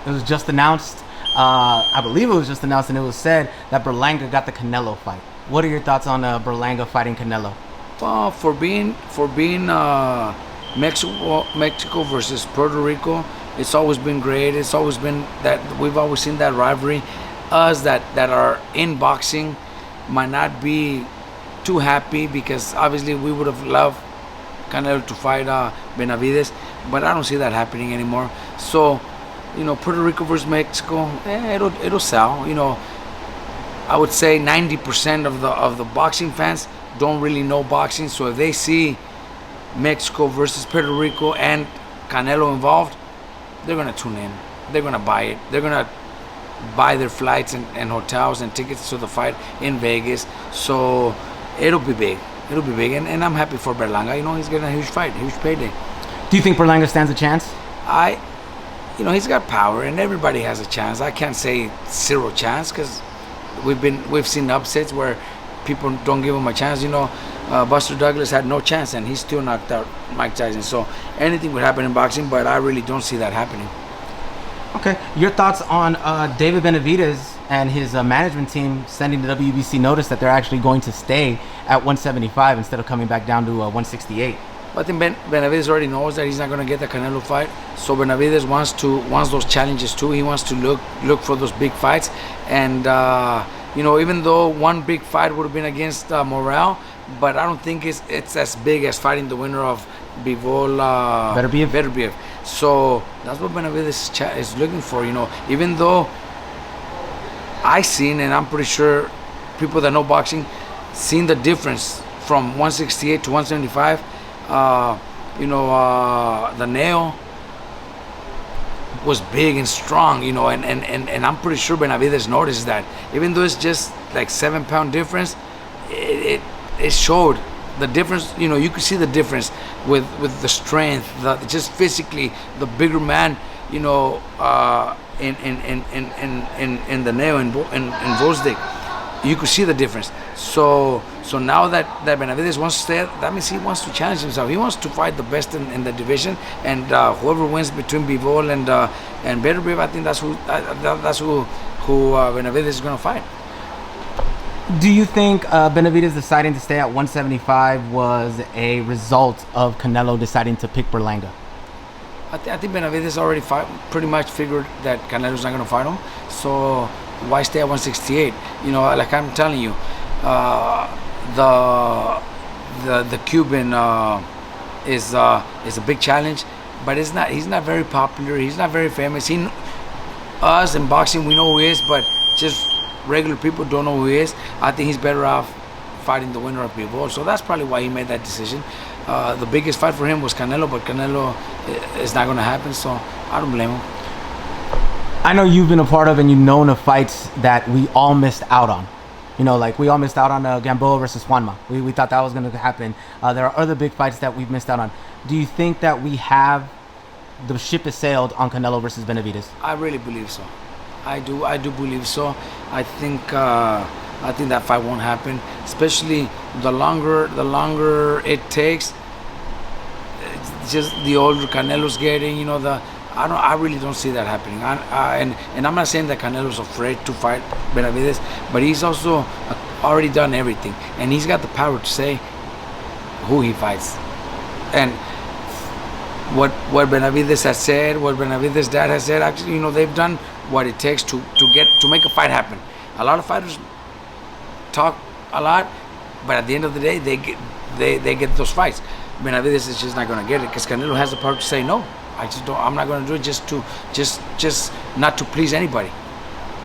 It was just announced. I believe it was just announced, and it was said that Berlanga got the Canelo fight. What are your thoughts on Berlanga fighting Canelo? Well, for being Mexico versus Puerto Rico, it's always been great. It's always been that we've always seen that rivalry. Us that are in boxing might not be too happy because obviously we would have loved Canelo to fight Benavides, but I don't see that happening anymore. So, Puerto Rico versus Mexico, it'll sell. I would say 90% of the boxing fans don't really know boxing, so if they see Mexico versus Puerto Rico and Canelo involved, they're gonna tune in. They're gonna buy it. They're gonna buy their flights and hotels and tickets to the fight in Vegas. So it'll be big. It'll be big, and I'm happy for Berlanga. He's getting a huge fight, huge payday. Do you think Berlanga stands a chance? He's got power, and everybody has a chance. I can't say zero chance because we've seen upsets where people don't give him a chance. Buster Douglas had no chance, and he still knocked out Mike Tyson. So anything would happen in boxing, but I really don't see that happening. Okay, your thoughts on David Benavides and his management team sending the WBC notice that they're actually going to stay at 175 instead of coming back down to 168? I think Benavides already knows that he's not going to get the Canelo fight. So Benavides wants those challenges too. He wants to look for those big fights. And even though one big fight would have been against Morale, but I don't think it's as big as fighting the winner of Bivol Beterbiev. So that's what Benavides is looking for. Even though I seen, and I'm pretty sure people that know boxing seen the difference from 168 to 175. The nail was big and strong, and I'm pretty sure Benavides noticed that. Even though it's just like 7-pound difference, it showed the difference. You could see the difference with the strength, just physically, the bigger man, in the nail in Vosdik. You could see the difference. So now that Benavides wants to stay, that means he wants to challenge himself. He wants to fight the best in the division, and whoever wins between Bivol and Beterbiev, I think that's who Benavides is going to fight. Do you think Benavides deciding to stay at 175 was a result of Canelo deciding to pick Berlanga? I think Benavides already pretty much figured that Canelo's not going to fight him. So why stay at 168? Like I'm telling you, the Cuban is a big challenge, but he's not very popular. He's not very famous. Us in boxing, we know who he is, but just regular people don't know who he is. I think he's better off fighting the winner of Bivol. So that's probably why he made that decision. The biggest fight for him was Canelo, but Canelo is not going to happen, so I don't blame him. I know you've been a part of and you've known of fights that we all missed out on. Like we all missed out on Gamboa versus Juanma. We thought that was going to happen. There are other big fights that we've missed out on. Do you think that the ship has sailed on Canelo versus Benavides? I really believe so. I do believe so. I think that fight won't happen, especially the longer it takes. It's just the older Canelo's getting, I really don't see that happening. And I'm not saying that Canelo's afraid to fight Benavides, but he's also already done everything, and he's got the power to say who he fights. And what Benavides has said, what Benavides' dad has said, actually, they've done what it takes to make a fight happen. A lot of fighters talk a lot, but at the end of the day, they get those fights. Benavides is just not going to get it because Canelo has the power to say no. I'm not going to do it just not to please anybody.